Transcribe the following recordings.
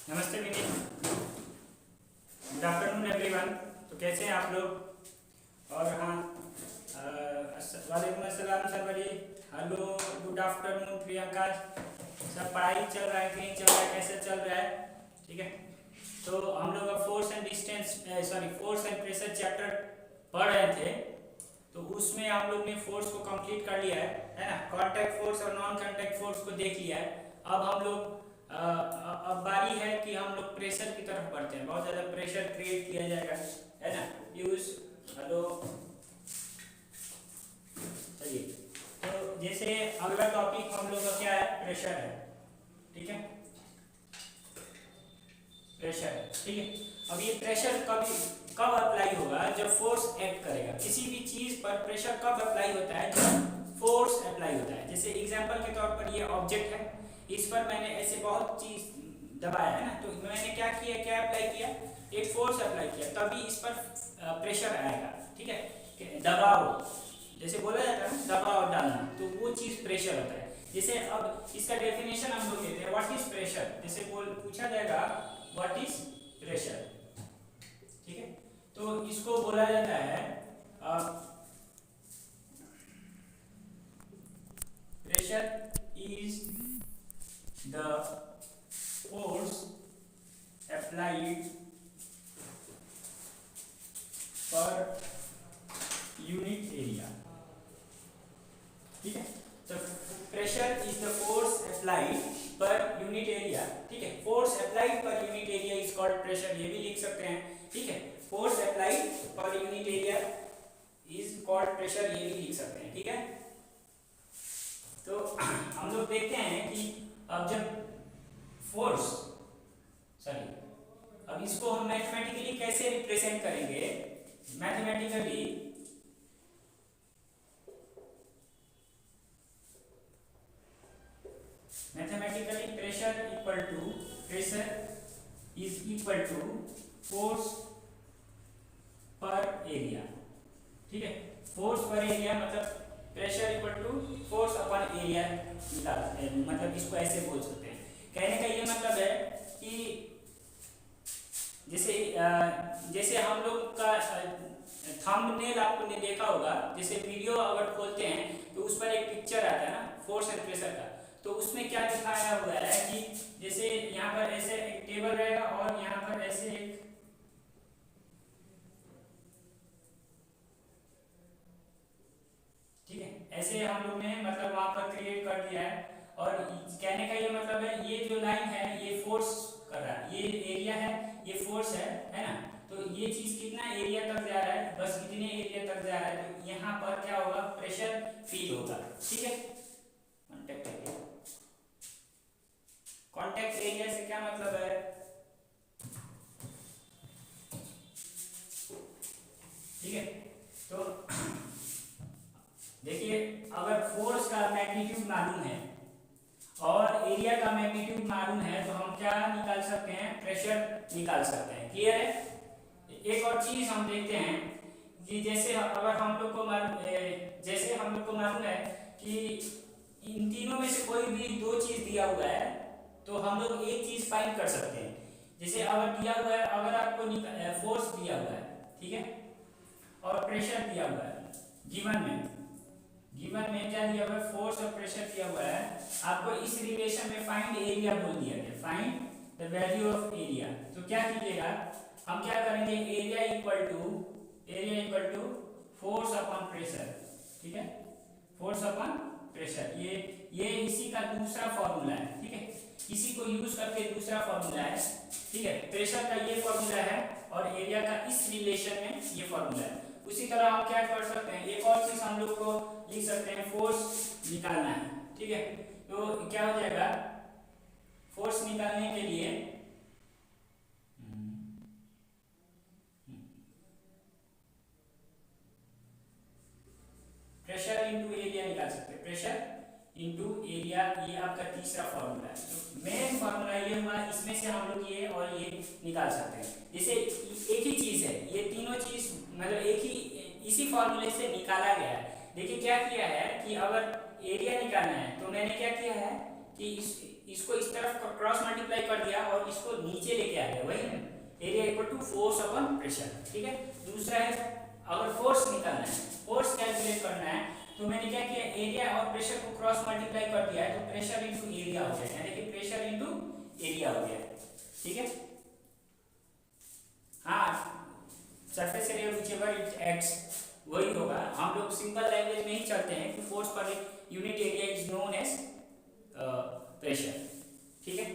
नमस्ते Vineet. Good afternoon everyone. तो कैसे हैं आप लोग? और हाँ, वालेकुम अस्सलाम Sarwari. Hello, good afternoon Priyanka. सब पढ़ाई चल रहा है कि नहीं चल रहा है, कैसे चल रहा है? ठीक है। तो हम लोग अब फोर्स एंड प्रेशर चैप्टर पढ़ रहे थे। तो उसमें हम लोग ने फोर्स को कंप्लीट कर लिया है ना। कांटेक्ट फोर्स और नॉन कांटेक्ट फोर्स को देख लिया है। अब हम लोग अब बारी है कि हम लोग प्रेशर की तरफ बढ़ते हैं। बहुत ज़्यादा प्रेशर क्रिएट किया जाएगा, है ना। यूज हेलो, चलिए। तो जैसे अगला टॉपिक हम लोग का क्या है, प्रेशर है। ठीक है, प्रेशर है। ठीक है। अब ये प्रेशर कब अप्लाई होगा? जब फोर्स एक्ट करेगा। किसी भी चीज पर प्रेशर कब अप्लाई होता है? जब फोर्स अप्लाई होता है। जैसे एग्जांपल के तौर पर ये ऑब्जेक्ट है, इस पर मैंने ऐसे बहुत चीज दबाया है ना, तो मैंने क्या किया, क्या अप्लाई किया? एक फोर्स अप्लाई किया, तभी इस पर प्रेशर आएगा। ठीक है, दबाव, जैसे बोला जाता है ना, दबाव डालना, तो वो चीज प्रेशर होता है। जैसे अब इसका डेफिनेशन हम लोग देते हैं, व्हाट इज प्रेशर। जैसे पूछा जाएगा व्हाट इज प्रेशर। ठीक है, तो इसको बोला जाता है pressure is the force applied पर यूनिट एरिया। ठीक है, तो pressure is the force applied पर यूनिट एरिया। ठीक है, फोर्स अप्लाइड पर unit area is called pressure, ये भी लिख सकते हैं। ठीक है, फोर्स अप्लाइड पर unit area is called pressure, ये भी लिख सकते हैं। ठीक है, तो हम लोग देखते हैं कि अब जब फोर्स, सॉरी, अब इसको हम मैथमेटिकली कैसे रिप्रेजेंट करेंगे? Mathematically pressure is equal to force per area। ठीक है, फोर्स पर एरिया मतलब pressure equal to force upon area निकाल, मतलब इसको ऐसे बोल सकते हैं। कहने का ये मतलब है कि जैसे हम लोग का थंबनेल आपने देखा होगा, जैसे वीडियो अगर खोलते हैं तो उस पर एक पिक्चर आता है ना, फोर्स एंड प्रेशर का। तो उसमें क्या दिखाया हुआ है कि जैसे यहाँ पर ऐसे एक टेबल रहेगा और यहाँ पर ऐसे एक, ठीक है, ऐसे हम लोग ने मतलब वहां पर क्रिएट कर दिया है। और कहने का ये मतलब है, ये जो लाइन है ये फोर्स कर रहा है, ये एरिया है, ये फोर्स है ना। तो ये चीज कितना एरिया तक जा रहा है, बस इतने एरिया तक जा रहा है, तो यहाँ पर क्या होगा, प्रेशर फील होगा। ठीक है, कांटेक्ट एरिया, कांटेक्ट एरिया से क्या मतलब है? ठीक है, तो देखिए, अगर फोर्स का मैग्नीट्यूड मालूम है और एरिया का मैग्नीट्यूड मालूम है, तो हम क्या निकाल सकते हैं, प्रेशर निकाल सकते हैं। क्लियर है? एक और चीज हम देखते हैं कि जैसे अगर हम लोग को मालूम है कि इन तीनों में से कोई भी दो चीज दिया हुआ है, तो हम लोग एक चीज फाइंड कर सकते हैं। जैसे अगर दिया हुआ है, अगर आपको फोर्स दिया हुआ है, ठीक है, और प्रेशर दिया हुआ है, गिवन में क्या दिया हुआ है, फोर्स और प्रेशर दिया हुआ है। आपको इस रिलेशन में फाइंड एरिया बोल दिया गया, find the value of area. तो क्या कीजिएगा, हम क्या करेंगे, area equal to force upon pressure. ठीक है, फोर्स अपॉन प्रेशर, ये इसी का दूसरा फॉर्मूला है। ठीक है, इसी को यूज करके दूसरा फॉर्मूला है। ठीक है, प्रेशर का ये फॉर्मूला है और एरिया का इस रिलेशन में ये फॉर्मूला है। उसी तरह हम क्या कर सकते हैं, एक और चीज हम लोग को लिख सकते हैं, फोर्स निकालना है। ठीक है, तो क्या हो जाएगा, फोर्स निकालने के लिए प्रेशर इंटू एरिया निकाल सकते हैं, प्रेशर इंटू एरिया, ये आपका तीसरा फॉर्मूला है। तो मेन फॉर्मूला ये हुआ, इसमें से हम लोग ये और ये निकाल सकते हैं। जैसे एक ही चीज है, ये तीनों चीज मतलब एक ही इसी फॉर्मूले से निकाला गया है। देखिए क्या किया है कि अगर एरिया निकालना है तो मैंने क्या किया है, कि इसको इस तरफ क्रॉस मल्टीप्लाई कर दिया और इसको नीचे लेके आ गया, वही है area equal to force upon pressure. ठीक है, दूसरा है अगर फोर्स निकालना है, फोर्स कैलकुलेट करना है, तो मैंने क्या किया, एरिया और प्रेशर को क्रॉस मल्टीप्लाई कर दिया है, तो प्रेशर इंटू एरिया हो गया, यानी कि प्रेशर इंटू एरिया हो गया। ठीक है, हाँ, surface area whichever it acts वही होगा। हम लोग सिंपल लैंग्वेज में ही चलते हैं कि फोर्स पर unit area is known as pressure. ठीक है,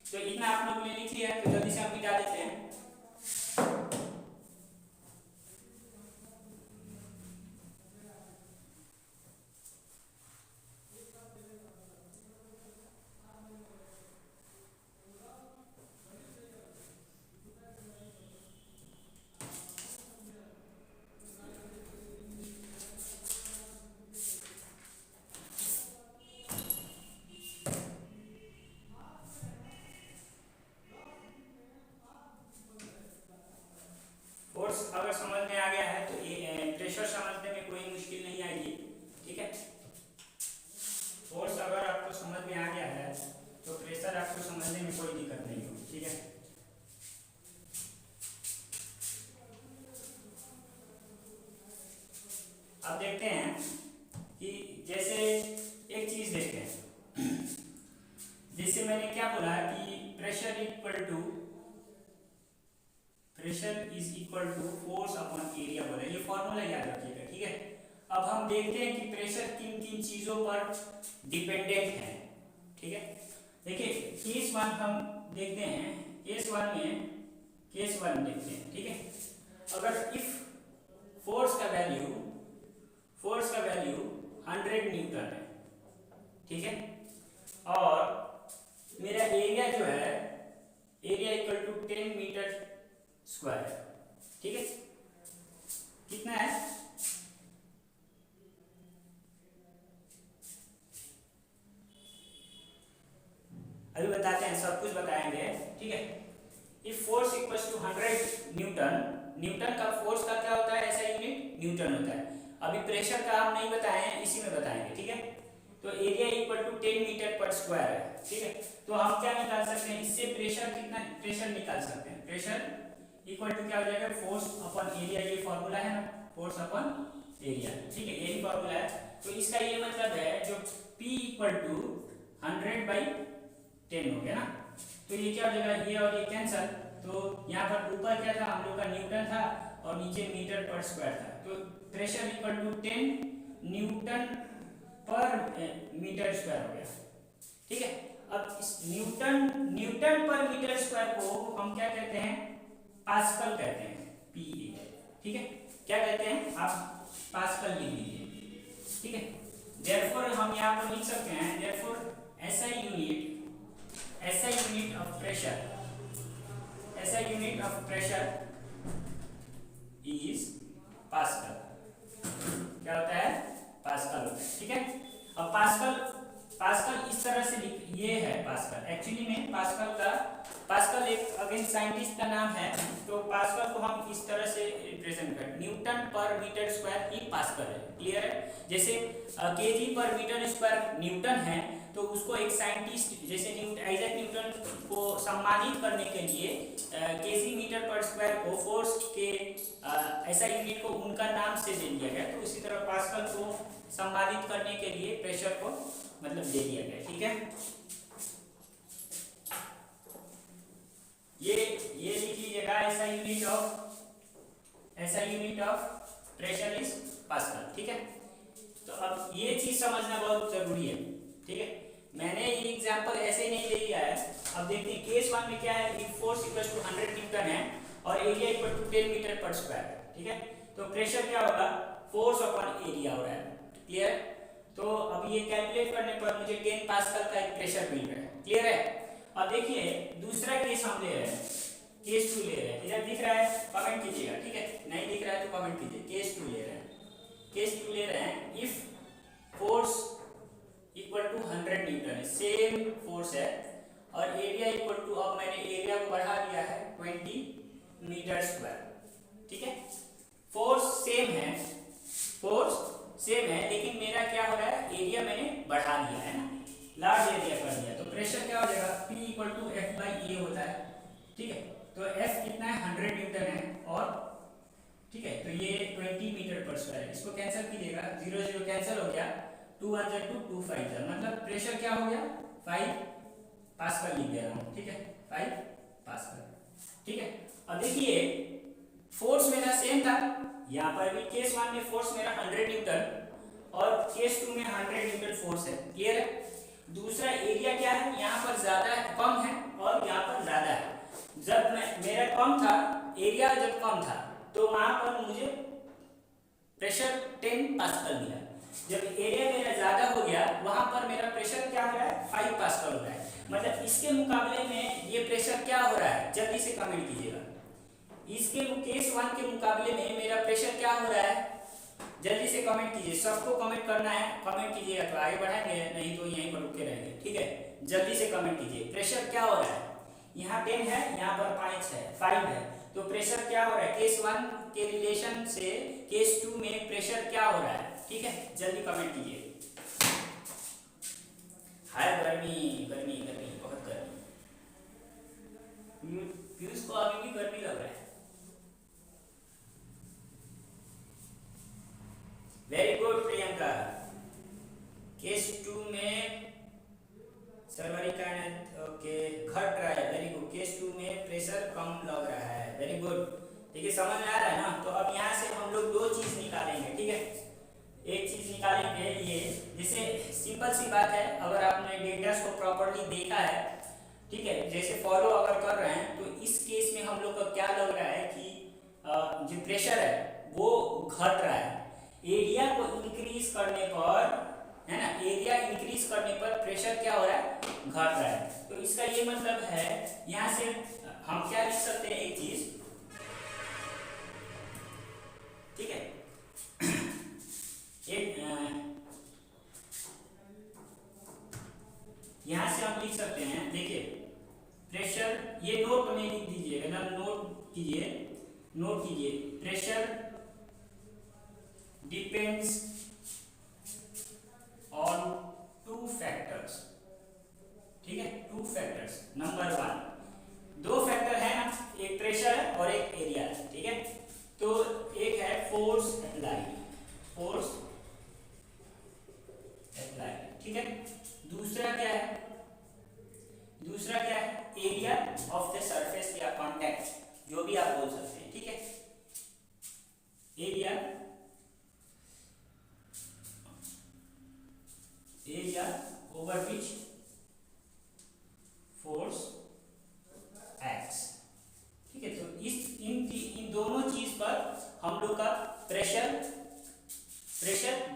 तो इतना आप लोगों ने लिख लिया है, तो जल्दी से हम मिटा देते हैं। फोर्स अगर समझ में आ गया है तो ये प्रेशर समझने में कोई मुश्किल नहीं आएगी। ठीक है, फोर्स अगर आपको समझ में आ गया है तो प्रेशर आपको समझने में कोई दिक्कत नहीं होगी। ठीक है, अब देखते हैं कि जैसे एक चीज देखते हैं, जैसे मैंने क्या बोला कि pressure is equal to force upon area बोला, ये फॉर्मूला याद रखिएगा। ठीक है, अब हम देखते हैं कि प्रेशर किन किन चीजों पर डिपेंडेंट है। ठीक है, देखिए केस वन हम देखते हैं, केस वन देखते हैं। ठीक है, अगर इफ फोर्स का वैल्यू 100 न्यूटन है, ठीक है, और मेरा एरिया जो है, area equal to 10 metre square. ठीक है, कितना है, अभी बताते हैं, सब कुछ बताएंगे। ठीक है, if force equals to 100 newton का फोर्स का क्या होता है, ऐसा यूनिट न्यूटन होता है। अभी प्रेशर का हम नहीं बताए हैं, इसी में बताएंगे। ठीक है, तो एरिया इक्वल टू 10 मीटर पर स्क्वायर है। ठीक है, तो हम क्या निकाल सकते हैं, इससे प्रेशर कितना, प्रेशर निकाल सकते हैं। प्रेशर इक्वल टू क्या हो जाएगा, फोर्स अपॉन एरिया, ये फॉर्मूला है ना, फोर्स अपॉन एरिया। ठीक है, यही फॉर्मूला है। तो इसका ये मतलब है जो P इक्वल टू 100/10 हो गया ना, तो ये क्या हो जाएगा, ये और ये कैंसल, तो यहाँ पर ऊपर क्या था हम लोग का, न्यूटन था, और नीचे मीटर पर स्क्वायर था। तो प्रेशर इक्वल टू 10 न्यूटन पर मीटर स्क्वायर हो गया। ठीक है, अब इस न्यूटन पर मीटर स्क्वायर को हम क्या कहते हैं, पास्कल कहते हैं, PA। ठीक है, क्या कहते हैं, आप पास्कल लिख लीजिए। ठीक है, देयरफॉर हम यहाँ पर लिख सकते हैं, therefore SI unit of pressure is pascal. क्या होता है, पास्कल होता है। ठीक है, अब पास्कल इस तरह से ये है पास्कल, एक्चुअली में पास्कल एक अगेन साइंटिस्ट का नाम है। तो पास्कल को हम इस तरह से रिप्रेजेंट करते, न्यूटन पर मीटर स्क्वायर ही पास्कल है। क्लियर है, जैसे केजी पर मीटर स्क्वायर न्यूटन है, तो उसको एक साइंटिस्ट जैसे आइजैक न्यूटन को सम्मानित करने के लिए केजी मीटर पर स्क्वायर को फोर्स के ऐसा यूनिट को उनका नाम से दे दिया गया। तो इसी तरह पास्कल को सम्मानित करने के लिए प्रेशर को मतलब दे दिया गया। ठीक है, ये लिख लीजिएगा, ऐसा unit of pressure is pascal. ठीक है, तो अब ये चीज समझना बहुत जरूरी है। ठीक है, मैंने ये एग्जांपल ऐसे ही नहीं दे दिया है। अब देखते हैं केस वन में क्या है, if force equal to 100 newton है और एरिया इक्वल टू 10 मीटर पर स्क्वायर। ठीक है, तो प्रेशर क्या होगा, फोर्स अपॉन एरिया हो रहा है। क्लियर, तो अब ये कैलकुलेट करने पर मुझे 10 पास्कल का एक प्रेशर मिल रहा है। क्लियर है, अब देखिए दूसरा केस हम ले रहे हैं, केस 2 ले रहे हैं। इधर दिख रहा है, कमेंट कीजिएगा। ठीक है, नहीं दिख रहा है तो कमेंट कीजिए। केस 2 ले रहे हैं, if force equal to 100 newton है, सेम फोर्स है, और एरिया इक्वल टू, अब मैंने एरिया को बढ़ा दिया है 20 मीटर स्क्वायर। ठीक है, फोर्स सेम है, लेकिन मेरा क्या हो रहा है, एरिया मैंने बढ़ा दिया है ना, लार्ज एरिया कर दिया प्रेशर क्या हो जाएगा, P equal to F by A होता है, ठीक है। तो F कितना है, 100 न्यूटन है, और ठीक है, तो ये 20 मीटर पर स्क्वायर है। इसको कैंसिल कीजिएगा, 0 0 कैंसिल हो गया, 2 1 जा 2 2 5 जा, मतलब प्रेशर क्या हो गया, 5 पास्कल लिख दे रहा हूँ, ठीक है, 5 पास्कल, ठीक है। अब देखिए फोर्स मेरा सेम था, यहाँ पर भी केस 1 में फोर्स मेरा 100 न्यूटन और केस 2 में 100 न्यूटन फोर्स है, क्लियर है। दूसरा एरिया क्या है, यहाँ पर ज्यादा कम है और यहाँ पर ज्यादा है। जब मेरा कम था, एरिया जब कम था, तो वहां पर मुझे प्रेशर 10 पास्कल मिला। जब एरिया मेरा ज्यादा हो गया, वहां पर मेरा प्रेशर क्या हो रहा है, 5 पास्कल हो रहा है। मतलब इसके मुकाबले में ये प्रेशर क्या हो रहा है, जल्दी से कमेंट कीजिएगा। इसके केस 1 के मुकाबले में मेरा प्रेशर क्या हो रहा है, जल्दी से कमेंट कीजिए। सबको कमेंट करना है, कमेंट कीजिएगा तो आगे बढ़ाएंगे, नहीं तो यहीं पर रुके रहेंगे, ठीक है। जल्दी से कमेंट कीजिए, प्रेशर क्या हो रहा है, यहाँ 10 है, यहाँ पर 5 है, तो प्रेशर क्या हो रहा है, केस 1 के रिलेशन से केस 2 में प्रेशर क्या हो रहा है, ठीक है, जल्दी कमेंट कीजिए। हाय गर्मी गर्मी गर्मी, बहुत गर्मी, पीयूष को अभी भी गर्मी लग रहा है। वेरी गुड प्रियंका, केस 2 में सर्वरी का ओके घट रहा है, वेरी गुड। केस 2 में प्रेशर कम लग रहा है, वेरी गुड, ठीक है, समझ में आ रहा है ना। तो अब यहाँ से हम लोग 2 चीज निकालेंगे, ठीक है। एक चीज निकालेंगे ये, जैसे सिंपल सी बात है, अगर आपने डेटा को प्रॉपर्ली देखा है, ठीक है, जैसे फॉलो अगर कर रहे हैं, तो इस केस में हम लोग को क्या लग रहा है कि जो प्रेशर है वो घट रहा है। एरिया को इंक्रीज करने पर, है ना, एरिया इंक्रीज करने पर प्रेशर क्या हो रहा है, घट रहा है। तो इसका ये मतलब है, यहाँ से हम क्या लिख सकते हैं, एक चीज, ठीक है, एक यहां से हम लिख सकते हैं, देखिए प्रेशर, ये नोट में लिख दीजिएगा ना, नोट कीजिए, प्रेशर डिपेंड्स ऑन 2 फैक्टर्स, ठीक है, 2 फैक्टर्स। नंबर 1, 2 फैक्टर है ना, एक प्रेशर है और एक एरिया है, ठीक है। तो एक है फोर्स अप्लाइड, ठीक है। दूसरा क्या है, एरिया ऑफ द सरफेस या कॉन्टैक्ट, जो भी आप बोल सकते हैं, ठीक है। Area over which force acts, ठीक है। तो इन दोनों चीज पर हम लोग का प्रेशर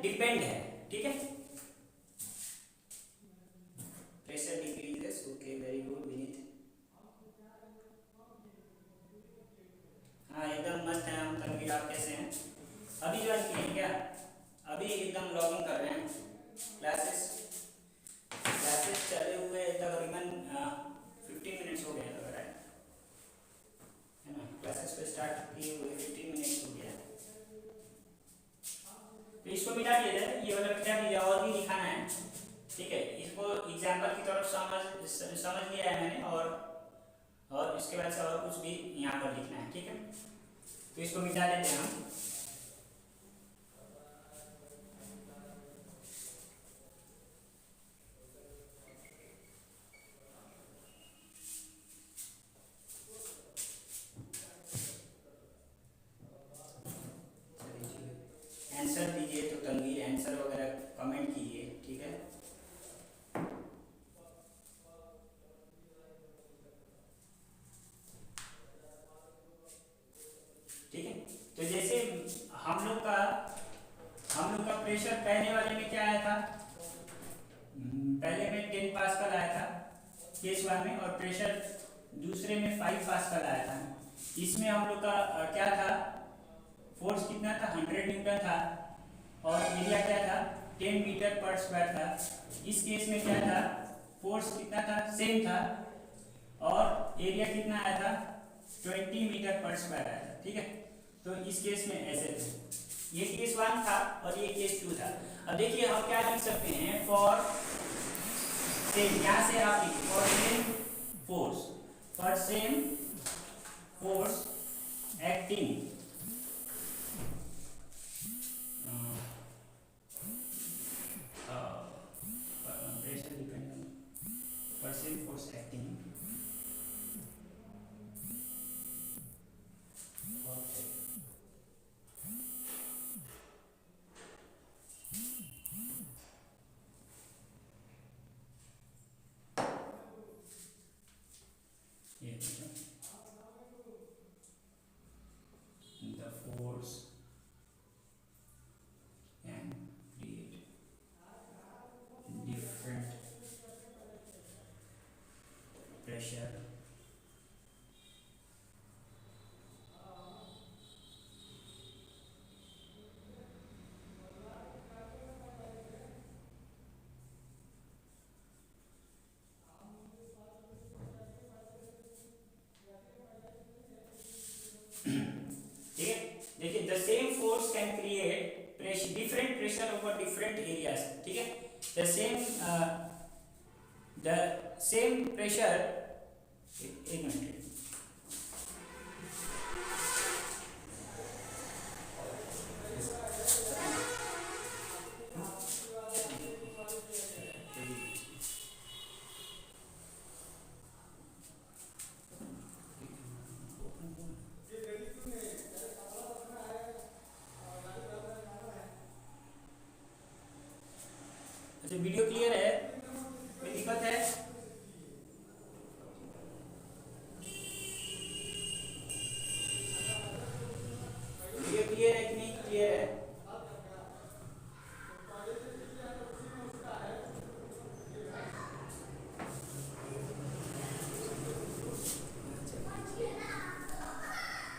डिपेंड है, ठीक है। Pressure decreases, okay, very good Vineet, हाँ एकदम मस्त है हम। तनवीर आप कैसे हैं, अभी ज्वाइन किए हैं क्या, अभी एकदम लॉगिन कर रहे हैं। क्लासेस चले हुए तकरीबन 15 मिनट्स हो गए लग रहा है ना, क्लासेस पे स्टार्ट किए हुए 15 मिनट्स हो गया। तो इसको मिटा दिया जाए, ये वाला मिटा दिया, और भी दिखाना है, ठीक है। इसको एग्जाम्पल की तरफ समझ लिया है मैंने, और इसके बाद से और कुछ भी यहाँ पर लिखना है, ठीक है। तो इसको मिटा देते हैं हम। आंसर दीजिए, तो तनवीर आंसर वगैरह कमेंट कीजिए, ठीक है। ठीक है, तो जैसे हम लोग का प्रेशर पहले वाले में क्या आया था, पहले में 10 पास्कल आया था केस 1 में, और प्रेशर दूसरे में 5 पास्कल आया था। इसमें हम लोग का क्या था, फोर्स कितना था, 100 न्यूटन था, और एरिया क्या था, 10 मीटर पर स्क्वायर था। इस केस में क्या था, फोर्स कितना था, सेम था, और एरिया कितना आया था, 20 मीटर पर स्क्वायर आया था, ठीक है। तो इस केस में ऐसे थे, ये केस 1 था और ये केस 2 था। अब देखिए हम क्या लिख सकते हैं, फॉर सेम यहाँ से आप लिखिए for same force, for same force acting pressure depend on for same force acting ये the force can create different pressure ठीक है। देखिए the same force can create pressure different pressure over different areas, ठीक है। The same pressure, एक minute, अच्छा video clear है, कोई दिक्कत है? वीडियो क्लियर है कि नहीं क्लियर है?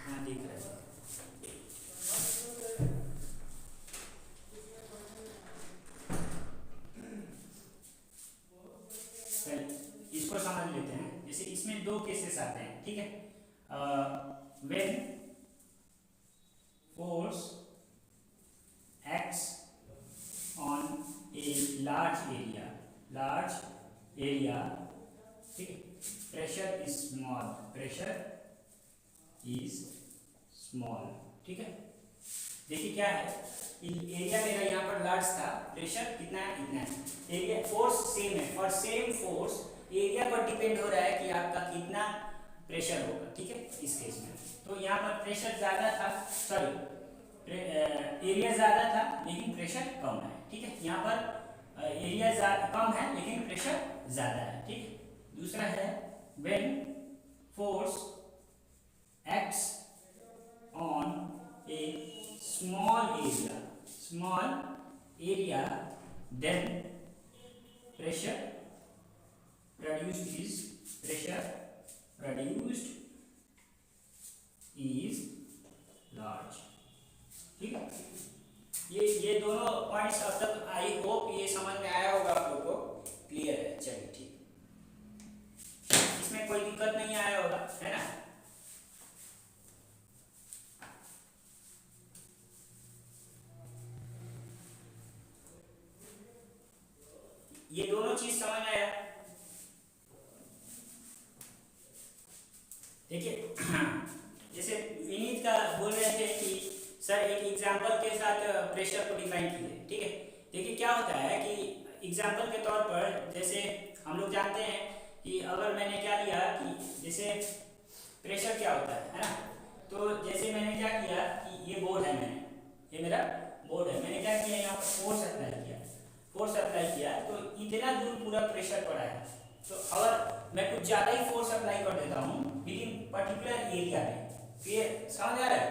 हाँ दिख रहा है। इसको समझ लेते हैं। जैसे इसमें दो केसेस आते हैं, ठीक है। When force acts on a large area, ठीक है, प्रेशर इज स्मॉल, ठीक है। देखिए क्या है, एरिया मेरा यहाँ पर लार्ज था, प्रेशर कितना है, इतना है। एरिया फोर्स सेम है, और सेम फोर्स एरिया पर डिपेंड हो रहा है कि आपका कितना प्रेशर होगा, ठीक है। इस केस में तो यहाँ पर प्रेशर ज़्यादा था, सॉरी एरिया ज़्यादा था लेकिन प्रेशर कम है, ठीक है। यहाँ पर एरिया कम है लेकिन प्रेशर ज़्यादा है, ठीक है। दूसरा है when force acts on A small area then pressure produced is large, ठीक है। ये दोनों पॉइंट्स अब तक आई होप ये समझ में आया होगा आप लोगों को, क्लियर है? चलिए ठीक, इसमें कोई दिक्कत नहीं आया होगा, है ना। ये दोनों चीज समझ आया? देखिए जैसे विनीत का बोल रहे थे कि सर एक एग्जांपल के साथ प्रेशर को डिफाइन कीजिए, ठीक है। देखिए क्या होता है कि एग्जांपल के तौर पर जैसे हम लोग जानते हैं कि अगर मैंने क्या लिया कि जैसे प्रेशर क्या होता है ना, तो जैसे मैंने क्या किया कि ये बोर्ड है, ये मेरा बोर्ड है, मैंने क्या किया यहाँ पर फोर्स अप्लाई किया तो इतना दूर पूरा प्रेशर पड़ा है। तो अगर मैं कुछ ज़्यादा ही फोर्स अप्लाई कर देता हूँ विद इन पर्टिकुलर एरिया में, फिर समझ आ रहा है,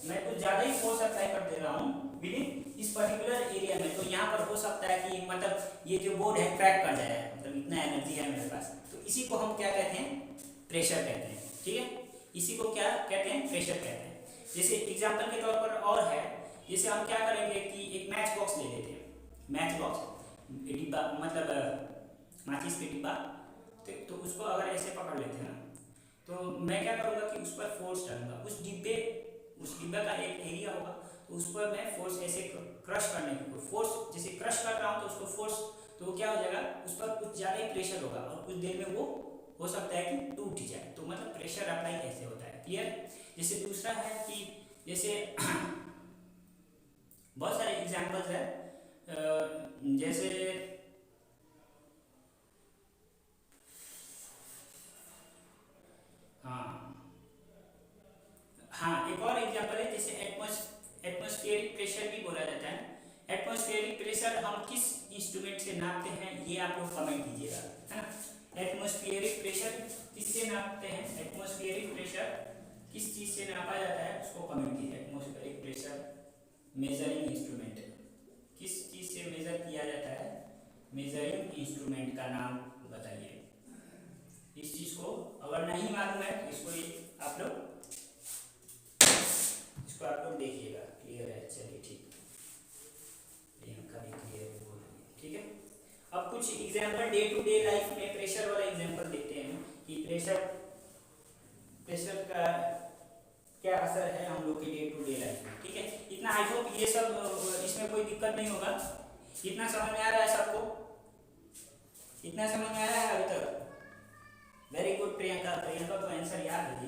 मैं कुछ ज़्यादा ही फोर्स अप्लाई कर दे रहा हूँ विद इन इस पर्टिकुलर एरिया में, तो यहाँ पर हो सकता है कि मतलब ये जो बोर्ड है क्रैक कर जाए, मतलब इतना एनर्जी है मेरे पास। तो इसी को हम क्या कहते हैं, प्रेशर कहते हैं, ठीक है। इसी को क्या कहते हैं, प्रेशर कहते हैं। जैसे एग्जाम्पल के तौर पर और है, जैसे हम क्या करेंगे कि एक मैच बॉक्स ले लेते हैं, मैच बॉक्स डिब्बा, मतलब माचिस के डिब्बा, तो उसको अगर ऐसे पकड़ लेते हैं ना, तो मैं क्या करूँगा कि उस पर फोर्स डालूंगा, उस डिब्बे का एक एरिया होगा, तो उस पर मैं फोर्स ऐसे क्रश करने की फोर्स, जैसे क्रश कर रहा हूँ तो उसको फोर्स तो क्या हो जाएगा, उस पर कुछ ज़्यादा ही प्रेशर होगा और कुछ देर में वो हो सकता है कि टूट जाए। तो मतलब प्रेशर अप्लाई ऐसे होता है। क्लियर। जैसे दूसरा है कि जैसे बहुत सारे एग्जांपल्स है, जैसे हाँ हाँ एक और एग्जांपल है, जैसे एटमॉस्फेरिक प्रेशर भी बोला जाता है। एटमॉस्फेरिक प्रेशर हम किस इंस्ट्रूमेंट से नापते हैं, ये आप लोग कमेंट कीजिएगा, है ना। एटमॉस्फेरिक प्रेशर किससे नापते हैं, एटमॉस्फेरिक प्रेशर किस चीज़ से नापा जाता है उसको कमेंट कीजिए। एटमॉस्फेरिक प्रेशर मेजरिंग इंस्ट्रूमेंट किस चीज़ से मेजर किया जाता है, मेजरिंग इंस्ट्रूमेंट का नाम बताइए। इस चीज़ को अगर नहीं मालूम है इसको आप लोग देखिएगा। क्लियर है, चलिए ठीक, प्रियंका भी क्लियर बोल रही है, ठीक है। अब कुछ example day to day life में प्रेशर वाला एग्जांपल देखते हैं कि प्रेशर का क्या असर है हम लोग के डे टू डे लाइफ में, ठीक है। इतना आई होप ये सब इसमें कोई दिक्कत नहीं होगा। इतना समझ में आ रहा है सबको, इतना समझ में आ रहा है अभी तक। वेरी गुड प्रियंका, प्रियंका तो आंसर याद है जी।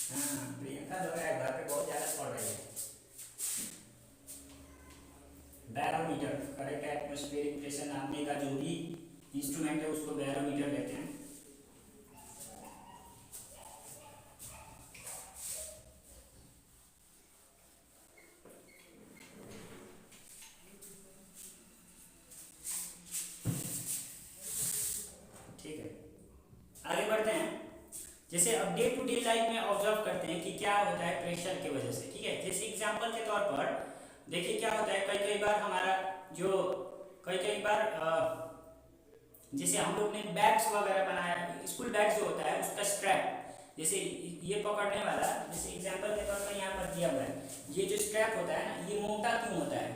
हाँ प्रियंका जो है घर पे बहुत ज़्यादा पढ़ रही है। बैरोमीटर करेक्ट है, एटमॉस्फेरिक प्रेशर नापने का जो भी इंस्ट्रूमेंट है उसको बैरोमीटर कहते हैं। ठीक है, आगे बढ़ते हैं। जैसे अब डे टू डे लाइफ में ऑब्जर्व करते हैं कि क्या होता है प्रेशर की वजह से, ठीक है। जैसे एग्जांपल के तौर पर देखिए क्या होता है, कई बार हमारा जो कई बार जैसे हम लोग ने बैग्स वगैरह बनाया, स्कूल बैग जो होता है उसका स्ट्रैप, जैसे ये पकड़ने वाला, जैसे एग्जांपल के तौर पर यहाँ पर दिया हुआ है, ये जो स्ट्रैप होता है ना, ये मोटा क्यों होता है,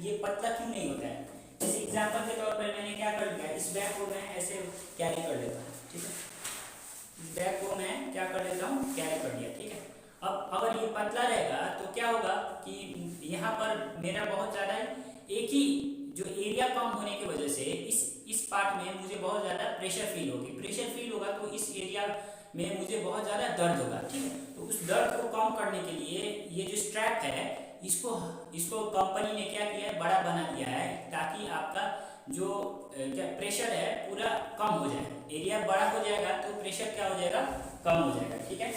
ये पतला क्यों नहीं होता है। जैसे एग्जांपल के तौर पर मैंने क्या कर लिया, इस बैग को मैं ऐसे कैरी कर लेता हूँ, ठीक है। इस बैग को मैं क्या कर लेता हूँ, कैरी कर लिया, ठीक है। अब अगर ये पतला रहेगा तो क्या होगा कि यहाँ पर मेरा बहुत ज़्यादा एक ही जो एरिया कम होने की वजह से इस पार्ट में मुझे बहुत ज़्यादा प्रेशर फील होगी। प्रेशर फील होगा तो इस एरिया में मुझे बहुत ज़्यादा दर्द होगा, ठीक है। तो उस दर्द को कम करने के लिए ये जो स्ट्रैप है इसको कंपनी ने क्या किया है, बड़ा बना दिया है, ताकि आपका जो क्या प्रेशर है पूरा कम हो जाए। एरिया बड़ा हो जाएगा तो प्रेशर क्या हो जाएगा, कम हो जाएगा, ठीक है।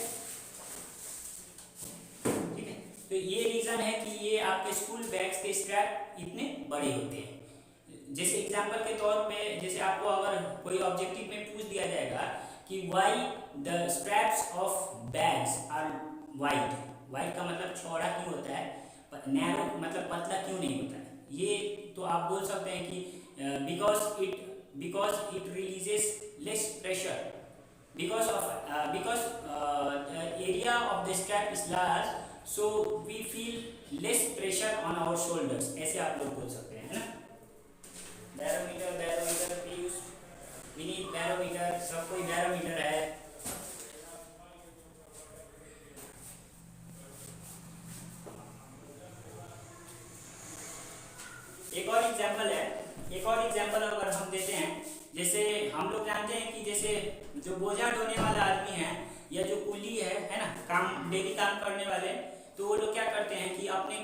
ठीक है, तो ये रीज़न है कि ये आपके स्कूल बैग्स के स्ट्रैप इतने बड़े होते हैं। जैसे एग्जांपल के तौर पे, जैसे आपको अगर कोई ऑब्जेक्टिव में पूछ दिया जाएगा कि why the straps of bags are wide, wide का मतलब चौड़ा क्यों होता है, नैरो मतलब पतला क्यों नहीं होता है, ये तो आप बोल सकते हैं कि because it releases less pressure, because area of the strap is large, so we feel less pressure on our shoulders, ऐसे आप लोग बोल सकते हैं, है ना। Barometer Piyush, we need barometer, सब कोई बैरोमीटर है। एक और एग्जांपल अगर हम देते हैं, जैसे हम लोग जानते हैं कि जैसे जो बोझा ढोने वाला आदमी है या जो कुली है ना, काम डेली काम करने वाले, तो वो लोग क्या करते हैं कि अपने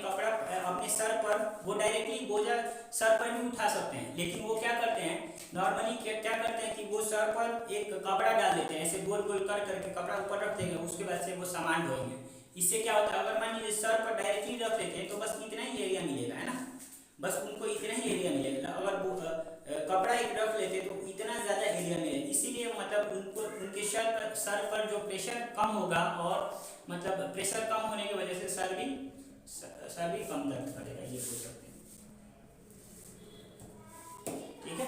सर पर वो डायरेक्टली बोझा सर पर भी उठा सकते हैं, लेकिन वो क्या करते हैं नॉर्मली क्या करते हैं कि वो सर पर एक कपड़ा डाल देते हैं, ऐसे गोल गोल कर करके कपड़ा ऊपर रख देंगे, उसके बाद से वो सामान ढोएंगे। इससे क्या होता है, अगर मान लीजिए सर पर डायरेक्टली रख लेते हैं तो बस इतना ही एरिया मिलेगा, है ना, बस उनको इतना ही एरिया मिलेगा। अगर वो कपड़ा एक रख लेते तो इतना ज़्यादा एरिया मिलेगा, इसीलिए मतलब उनके सर पर जो प्रेशर कम होगा, और मतलब प्रेशर कम होने की वजह से सर भी कम दर्द करेगा, ये बोल सकते हैं, ठीक है।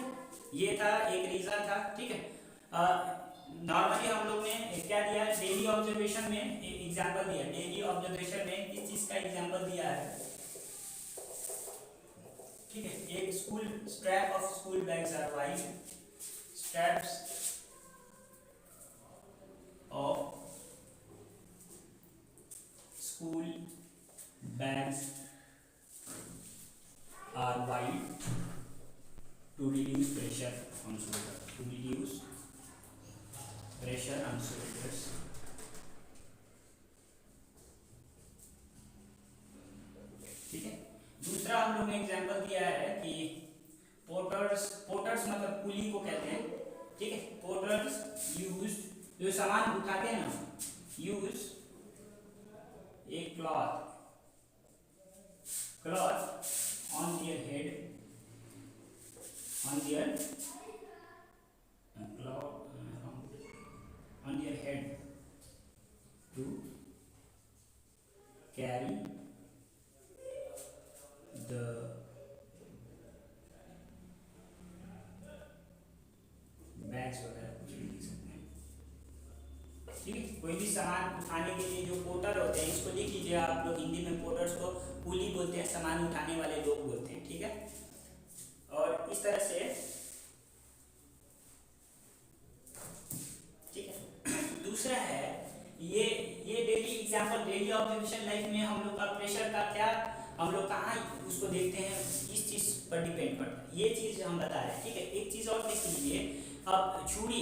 ये था एक रीज़न था, ठीक है। नॉर्मली हम लोग ने क्या दिया, डेली ऑब्जर्वेशन में एग्जाम्पल दिया, डेली ऑब्जर्वेशन में किस चीज़ का एग्जाम्पल दिया है, ठीक है। एक strap of school bags are wide, straps of school bags are wide to reduce reduce pressure on shoulders. ठीक है। दूसरा हम लोग ने एग्जांपल दिया है कि पोर्टर्स मतलब कुली को कहते हैं, ठीक है। पोर्टर्स यूज, जो सामान उठाते हैं ना, use A cloth on their head, on their head to carry the bags वगैरह कुछ भी लिख सकते हैं, ठीक है। कोई भी सामान उठाने के लिए जो पोर्टर होते हैं, इसको लिख लीजिए आप लोग, हिंदी में पोर्टर्स को कुली बोलते हैं, सामान उठाने वाले लोग बोलते हैं, ठीक है। और इस तरह से, ठीक है। दूसरा है ये daily example, daily observation life में हम लोग का प्रेशर का क्या, हम लोग कहाँ उसको देखते हैं, इस चीज पर डिपेंड करता है, ये चीज हम बता रहे हैं, ठीक है। एक चीज और देख लीजिए, अब छुरी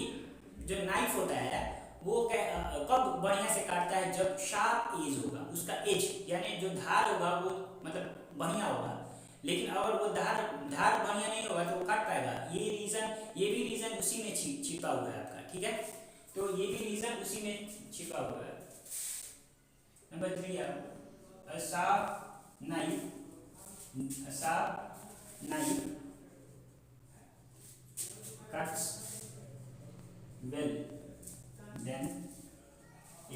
जो नाइफ होता है वो कब बढ़िया से काटता है, जब शार्प एज होगा, उसका एज यानी जो धार होगा वो मतलब बढ़िया होगा। लेकिन अगर वो धार बढ़िया नहीं होगा तो वो काट पाएगा। ये भी रीजन उसी में छिपा हुआ है आपका, ठीक है। तो ये भी रीजन उसी में छिपा हुआ है। Number 3 a sharp knife cuts well than a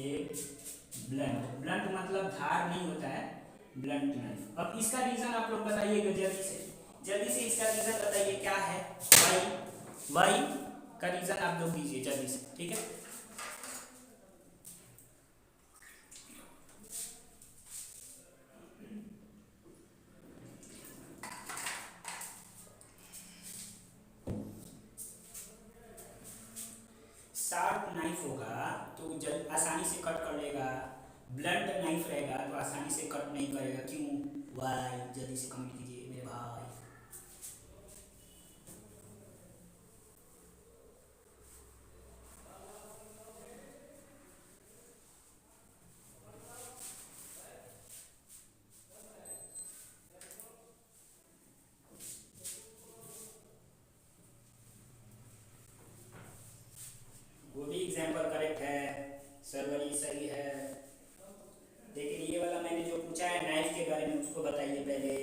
blunt मतलब धार नहीं होता है, blunt knife। अब इसका रीजन आप लोग बताइएगा जल्दी से इसका रीजन बताइए क्या है। वाई का रीजन आप लोग दीजिए जल्दी से, ठीक है। शार्प नाइफ होगा तो आसानी से कट कर लेगा, ब्लंट नाइफ रहेगा तो आसानी से कट नहीं करेगा। क्यों? वाई जल्दी से कमेंट कीजिए मेरे भाई। वो भी एग्जाम्पल करेक्ट है, सर्वरी सही है। लेकिन ये वाला मैंने जो पूछा है नाइफ के बारे में उसको बताइए पहले।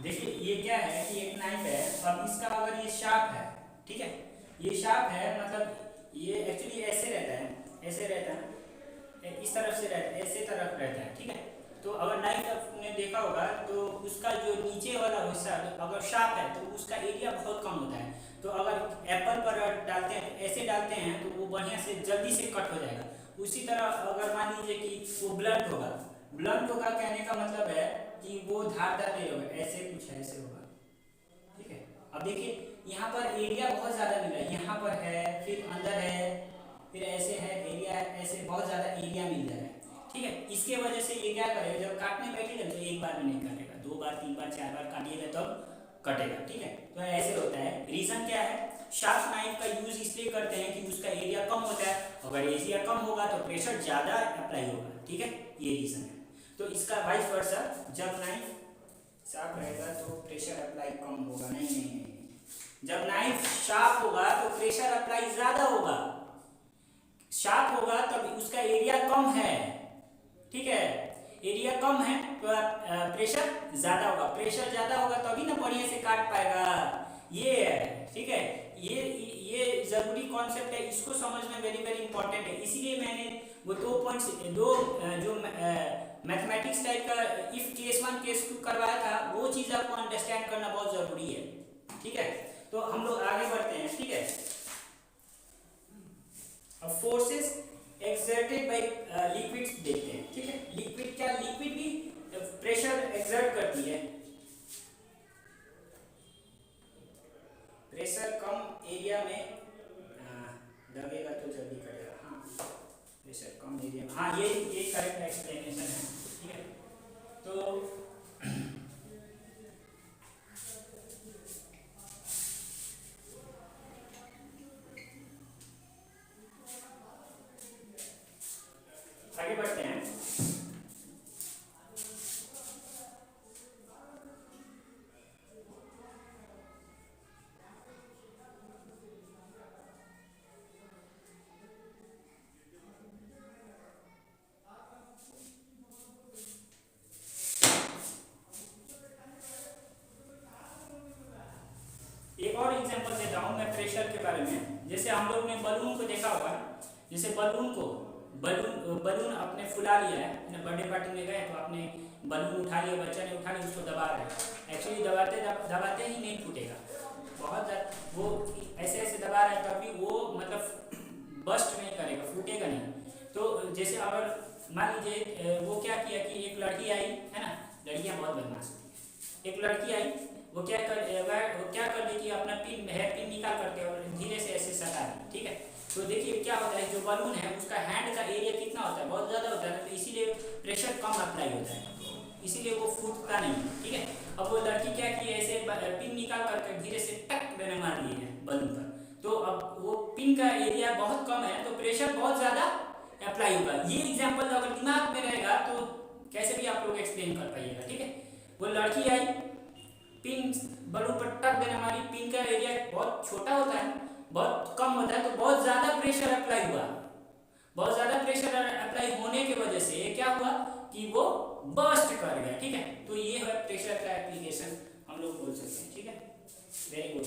देखिए ये क्या है कि एक नाइफ है, अब इसका अगर ये शार्प है, ठीक है, ये शार्प है मतलब ये एक्चुअली ऐसे रहता है, ऐसे रहता है, इस तरफ से रहता है, ऐसे तरफ रहता है, ठीक है। तो अगर नाइफ आपने देखा होगा तो उसका जो नीचे वाला हिस्सा अगर शार्प है तो उसका एरिया बहुत कम होता है। तो अगर एप्पल पर डालते हैं, ऐसे डालते हैं तो वो बढ़िया से जल्दी से कट हो जाएगा। उसी तरह अगर मान लीजिए कि वो ब्लंट होगा, ब्लंट होगा कहने का मतलब है कि वो धारदार नहीं होगा, ऐसे कुछ ऐसे होगा, ठीक है। अब देखिए यहाँ पर एरिया बहुत ज़्यादा मिल रहा है, यहाँ पर है, फिर अंदर है, फिर ऐसे है, एरिया है, ऐसे बहुत ज़्यादा एरिया मिल रहा है, ठीक है। इसके वजह से ये क्या करेगा, जब काटने बैठेगा तो एक बार में नहीं काटेगा, 2 बार 3 बार 4 बार काटिएगा तब कटेगा, ठीक है। तो ऐसे होता है। रीज़न क्या है, शार्प नाइफ का यूज इसलिए करते हैं कि उसका एरिया कम होता है, अगर एरिया कम होगा तो प्रेशर ज़्यादा अप्लाई होगा, ठीक है, ये रीज़न है। तो इसका वाइस वर्सा, जब नाइफ शार्प रहेगा तो प्रेशर अप्लाई कम होगा, नहीं, जब नाइफ शार्प होगा तो प्रेशर अप्लाई ज़्यादा होगा। शार्प होगा तब उसका एरिया कम है, ठीक है, एरिया कम है तो प्रेशर ज़्यादा होगा, प्रेशर ज़्यादा होगा तभी ना बढ़िया से काट पाएगा, ये है, ठीक है। ये ज़रूरी कॉन्सेप्ट है, इसको समझना वेरी वेरी इंपॉर्टेंट है। इसीलिए मैंने वो 2 पॉइंट्स, जो मैथमेटिक्स टाइप का इफ केस 1 केस 2 करवाया था, वो चीज़ आपको अंडरस्टैंड करना बहुत ज़रूरी है, ठीक है। तो हम लोग आगे बढ़ते हैं, ठीक है। अब फोर्सेस एक्सर्टेड बाय लिक्विड्स देखते हैं, ठीक है। लिक्विड क्या, लिक्विड भी प्रेशर एक्सर्ट करती है। प्रेशर कम एरिया में लगेगा तो जल्दी करेगा। हाँ, प्रेशर कम एरिया में, हाँ ये करेक्ट एक्सप्लेनेशन है, ठीक है। तो आगे बढ़ते हैं। एक और एग्जांपल देता हूँ मैं प्रेशर के बारे में। जैसे हम लोग ने बलून को देखा होगा, जैसे बलून आपने फुला लिया है, बर्थडे पार्टी में गए तो आपने बलून उठा लिया, बच्चा ने उठा लिया, उसको दबा रहे हैं। एक्चुअली दबाते ही नहीं फूटेगा, बहुत ज़्यादा वो ऐसे ऐसे दबा रहे हैं तभी वो मतलब बस्ट नहीं करेगा, फूटेगा नहीं। तो जैसे अगर मान लीजिए वो क्या किया कि एक लड़की आई है ना, लड़कियाँ बहुत बदमाश होती हैं। एक लड़की आई, वो क्या कर दी कि अपना हेयर पिन निकाल करके और धीरे से ऐसे सटा दी, ठीक है। तो देखिए क्या होता है, जो बलून है उसका हैंड का एरिया कितना होता है, बहुत ज़्यादा होता है, तो इसीलिए प्रेशर कम अप्लाई होता है, इसीलिए वो फूटता नहीं, ठीक है। अब वो लड़की क्या की, ऐसे पिन निकाल करके धीरे से टक मैंने मार दी है बलून पर, तो अब वो पिन का एरिया बहुत कम है तो प्रेशर बहुत ज़्यादा अप्लाई होगा। ये एग्जाम्पल अगर दिमाग में रहेगा तो कैसे भी आप लोग एक्सप्लेन कर पाइएगा, ठीक है। वो लड़की आई, पिन बलून पर टक देने हमारी, पिन का एरिया बहुत छोटा होता है, बहुत कम होता है, तो बहुत ज़्यादा प्रेशर अप्लाई हुआ। बहुत ज़्यादा प्रेशर अप्लाई होने की वजह से क्या हुआ कि वो बर्स्ट कर गया, ठीक है। तो ये है प्रेशर का एप्लीकेशन, हम लोग बोल सकते हैं, ठीक है। Very good.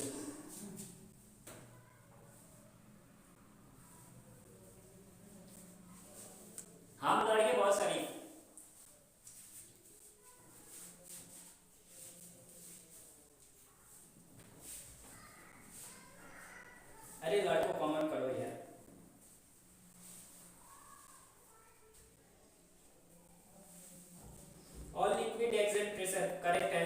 हम लड़के बहुत सारी, अरे लड़कों कॉमन करो यार। All liquid exert pressure, correct है।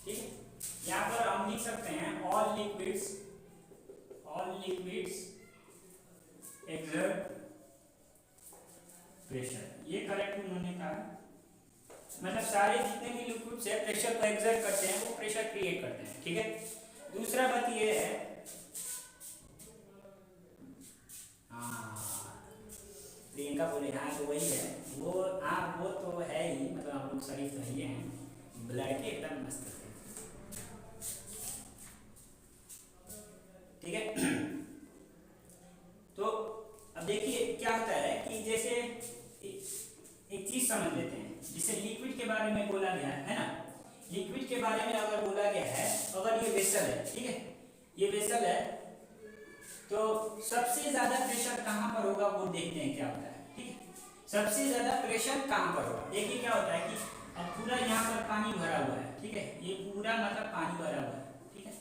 ठीक है, यहाँ पर हम लिख सकते हैं ऑल लिक्विड्स एक्सर्ट प्रेशर, ये करेक्ट उन्होंने कहा। मतलब सारे जितने भी लिक्विड्स है प्रेशर को एक्सर्ट करते हैं, वो प्रेशर क्रिएट करते हैं, ठीक है। दूसरा बात ये है, हाँ प्रियंका बोले हाँ तो वही है वो, हाँ वो तो है ही, मतलब हम लोग शरीफ तो ही हैं, लड़के एकदम मस्त थे, ठीक है। तो अब देखिए क्या होता है कि जैसे एक चीज समझ लेते हैं, जिसे लिक्विड के बारे में बोला गया है ना, लिक्विड के बारे में अगर बोला गया है, अगर ये वेसल है, ठीक है, ये वेसल है, तो सबसे ज्यादा प्रेशर कहाँ पर होगा वो देखते हैं क्या होता है, ठीक है। सबसे ज्यादा प्रेशर कहाँ पर होगा, देखिए क्या होता है कि अब पूरा यहाँ पर पानी भरा हुआ है, ठीक है, ये पूरा मतलब पानी भरा हुआ है, ठीक है।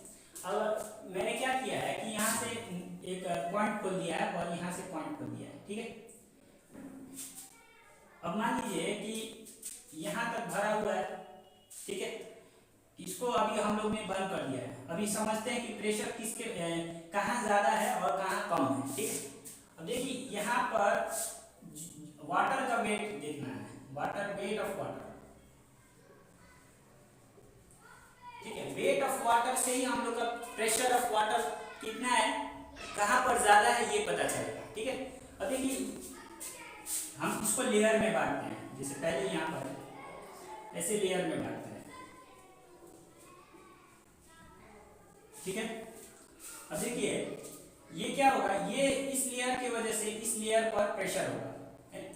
अब मैंने क्या किया है कि यहाँ से एक पॉइंट खोल दिया है और यहाँ से पॉइंट खोल दिया है, ठीक है। अब मान लीजिए कि यहाँ तक भरा हुआ है, ठीक है, इसको अभी हम लोग ने बंद कर दिया है। अभी समझते हैं कि प्रेशर किसके कहाँ ज़्यादा है और कहाँ कम है, ठीक है। अब देखिए यहाँ पर वाटर का वेट देखना है, वाटर वेट ऑफ वाटर, ठीक है। वेट ऑफ वाटर से ही हम लोग का प्रेशर ऑफ वाटर कितना है, कहाँ पर ज़्यादा है ये पता चलेगा, ठीक है। अब देखिए हम इसको लेयर में बांटते हैं, जैसे पहले यहाँ पर ऐसे लेयर में बांटते हैं, ठीक है। अब देखिए ये क्या होगा, ये इस लेयर की वजह से इस लेयर पर प्रेशर होगा,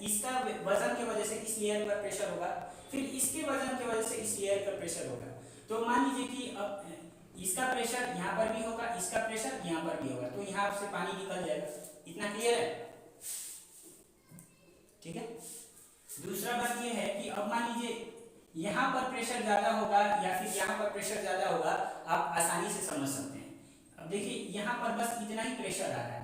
इसका वजन की वजह से इस लेयर पर प्रेशर होगा, फिर इसके वजन की वजह से इस लेयर पर प्रेशर होगा। तो मान लीजिए कि अब इसका प्रेशर यहाँ पर भी होगा, इसका प्रेशर यहाँ पर भी होगा, तो यहाँ से पानी निकल जाएगा। इतना क्लियर है? ठीक है। दूसरा बात ये है कि अब मान लीजिए यहाँ पर प्रेशर ज्यादा होगा या फिर यहाँ पर प्रेशर ज्यादा होगा, आप आसानी से समझ सकते हैं। अब देखिए यहाँ पर बस इतना ही प्रेशर आ रहा है,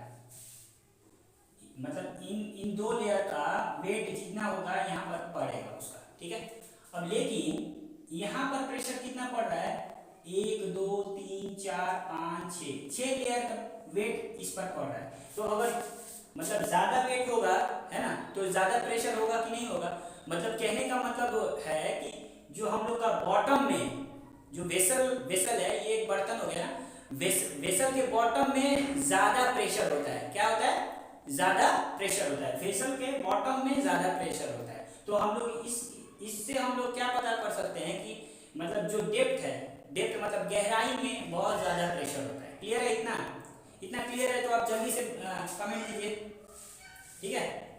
मतलब इन दो लेयर का वेट जितना होगा यहाँ पर पड़ेगा उसका, ठीक है। अब लेकिन यहाँ पर प्रेशर कितना पड़ रहा है, 1 2 3 4 5 6 लेयर का वेट इस पर पड़ रहा है। तो अगर मतलब ज्यादा वेट होगा, है ना, तो ज्यादा प्रेशर होगा कि नहीं होगा। मतलब कहने का मतलब है कि जो हम लोग का बॉटम में जो वेसल है, ये एक बर्तन हो गया ना, वेसल के बॉटम में ज्यादा प्रेशर होता है। क्या होता है, ज्यादा प्रेशर होता है, वेसल के बॉटम में ज्यादा प्रेशर होता है। तो हम लोग इससे हम लोग क्या पता कर सकते हैं कि मतलब जो डेप्थ है, डेप्थ मतलब गहराई में बहुत ज्यादा प्रेशर होता है। क्लियर है, इतना क्लियर है तो आप जल्दी से कमेंट कीजिए, ठीक है।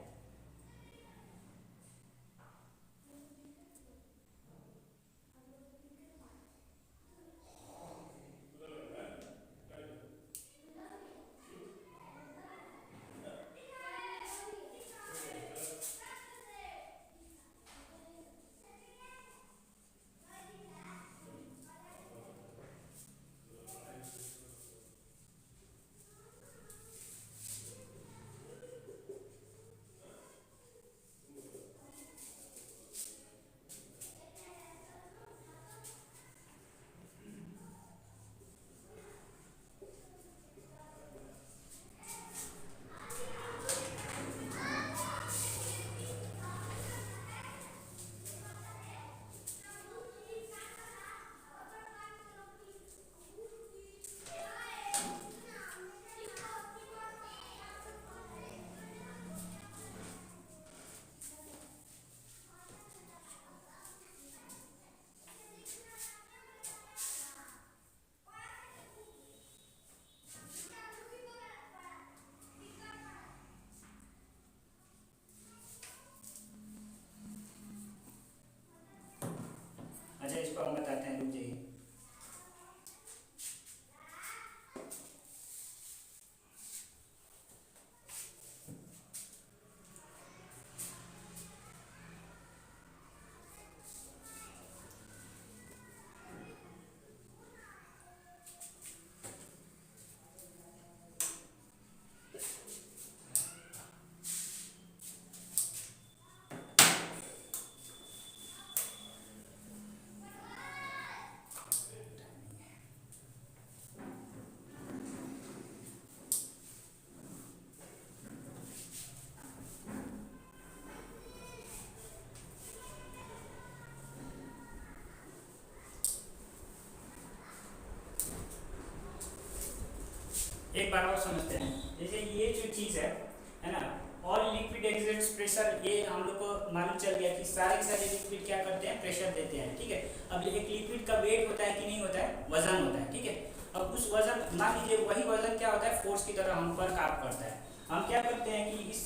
अच्छा, इसको हम बताते हैं, रुक जाइए। एक बार और समझते हैं। जैसे ये जो चीज़ है ना, ऑल लिक्विड एग्जिट्स प्रेशर, ये हम लोग को मालूम चल गया कि सारे के सारे लिक्विड क्या करते हैं, प्रेशर देते हैं, ठीक है। अब एक लिक्विड का वेट होता है कि नहीं होता है, वजन होता है, ठीक है। अब उस वजन, मान लीजिए वही वजन क्या होता है, फोर्स की तरह हम पर काम करता है। हम क्या करते हैं कि इस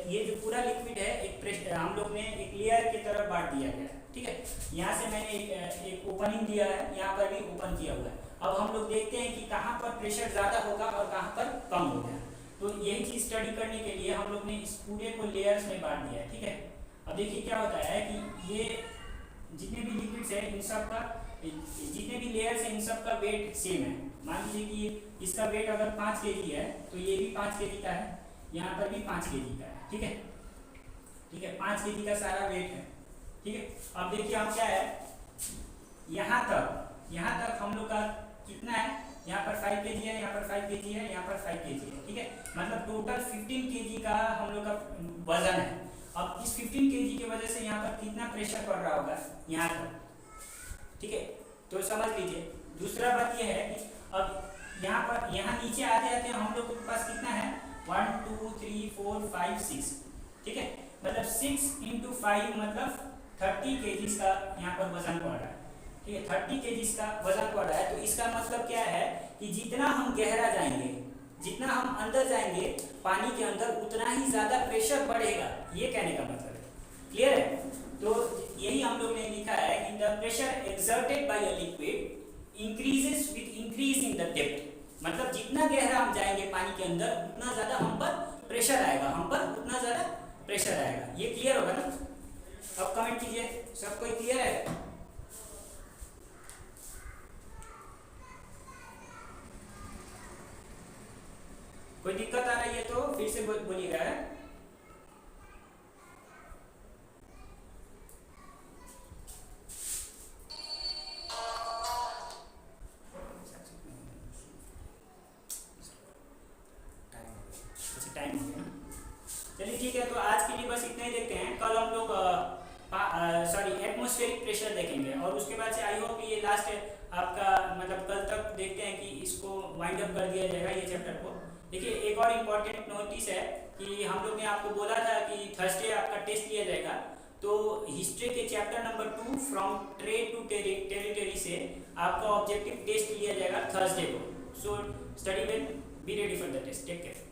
ये जो पूरा लिक्विड है, एक प्रेशर हम लोग ने एक लेयर की तरह बांट दिया गया है, ठीक है। यहाँ से मैंने एक ओपनिंग दिया है, यहाँ पर भी ओपन किया हुआ है। अब हम लोग देखते हैं कि कहाँ पर प्रेशर ज़्यादा होगा और कहाँ पर कम होगा। तो यही चीज़ स्टडी करने के लिए हम लोग ने इस पूरे को लेयर्स में बांट दिया है, ठीक है। अब देखिए क्या होता है कि ये जितने भी लिक्विड्स हैं, इन सब का, जितने भी लेयर्स हैं, इन सब का वेट सेम है। मान लीजिए कि इसका वेट अगर 5 kg है, तो ये भी 5 kg का है, यहाँ पर भी 5 kg का है, ठीक है, ठीक है। 5 kg का सारा वेट है, ठीक है। अब देखिए हम क्या है, यहाँ तक हम लोग का कितना है, यहाँ पर 5 kg है, यहाँ पर 5 kg है, यहाँ पर 5 kg है, ठीक है। मतलब टोटल 15 kg का हम लोग का वजन है। अब इस 15 kg की वजह से यहाँ पर कितना प्रेशर पड़ रहा होगा, यहाँ पर, ठीक है। तो समझ लीजिए। दूसरा बात यह है कि अब यहाँ नीचे आते आते हम लोग के पास कितना है, 1 2 3 4 5 6, ठीक है। मतलब 6 × 5 मतलब 30 kg का यहाँ पर वजन पड़ रहा है, ठीक है। 30 kg का वजन पड़ रहा है। तो इसका मतलब क्या है कि जितना हम गहरा जाएंगे, जितना हम अंदर जाएंगे पानी के अंदर, उतना ही ज्यादा प्रेशर बढ़ेगा, ये कहने का मतलब है। क्लियर है। तो यही हम लोग ने लिखा है कि the pressure exerted by a liquid increases with increase in the depth. मतलब जितना गहरा हम जाएंगे पानी के अंदर, उतना ज्यादा हम पर प्रेशर आएगा, हम पर उतना ज्यादा प्रेशर आएगा। ये क्लियर होगा ना? अब कमेंट कीजिए, सब कोई क्लियर है? कोई दिक्कत आ रही है तो फिर से बोलिएगा। टाइम हो गया। चलिए ठीक है, तो आज के लिए बस इतना ही देखते हैं। कल हम लोग एटमॉस्फेरिक प्रेशर देखेंगे और उसके बाद से आई होप ये लास्ट आपका मतलब कल तक देखते हैं कि इसको वाइंड अप कर दिया जाएगा ये चैप्टर को। देखिए एक और इम्पॉर्टेंट नोटिस है कि हम लोग ने आपको बोला था कि थर्सडे आपका टेस्ट लिया जाएगा, तो हिस्ट्री के chapter number 2 from trade to territory से आपका ऑब्जेक्टिव टेस्ट लिया जाएगा थर्सडे को। So study well, be ready for the test, take care.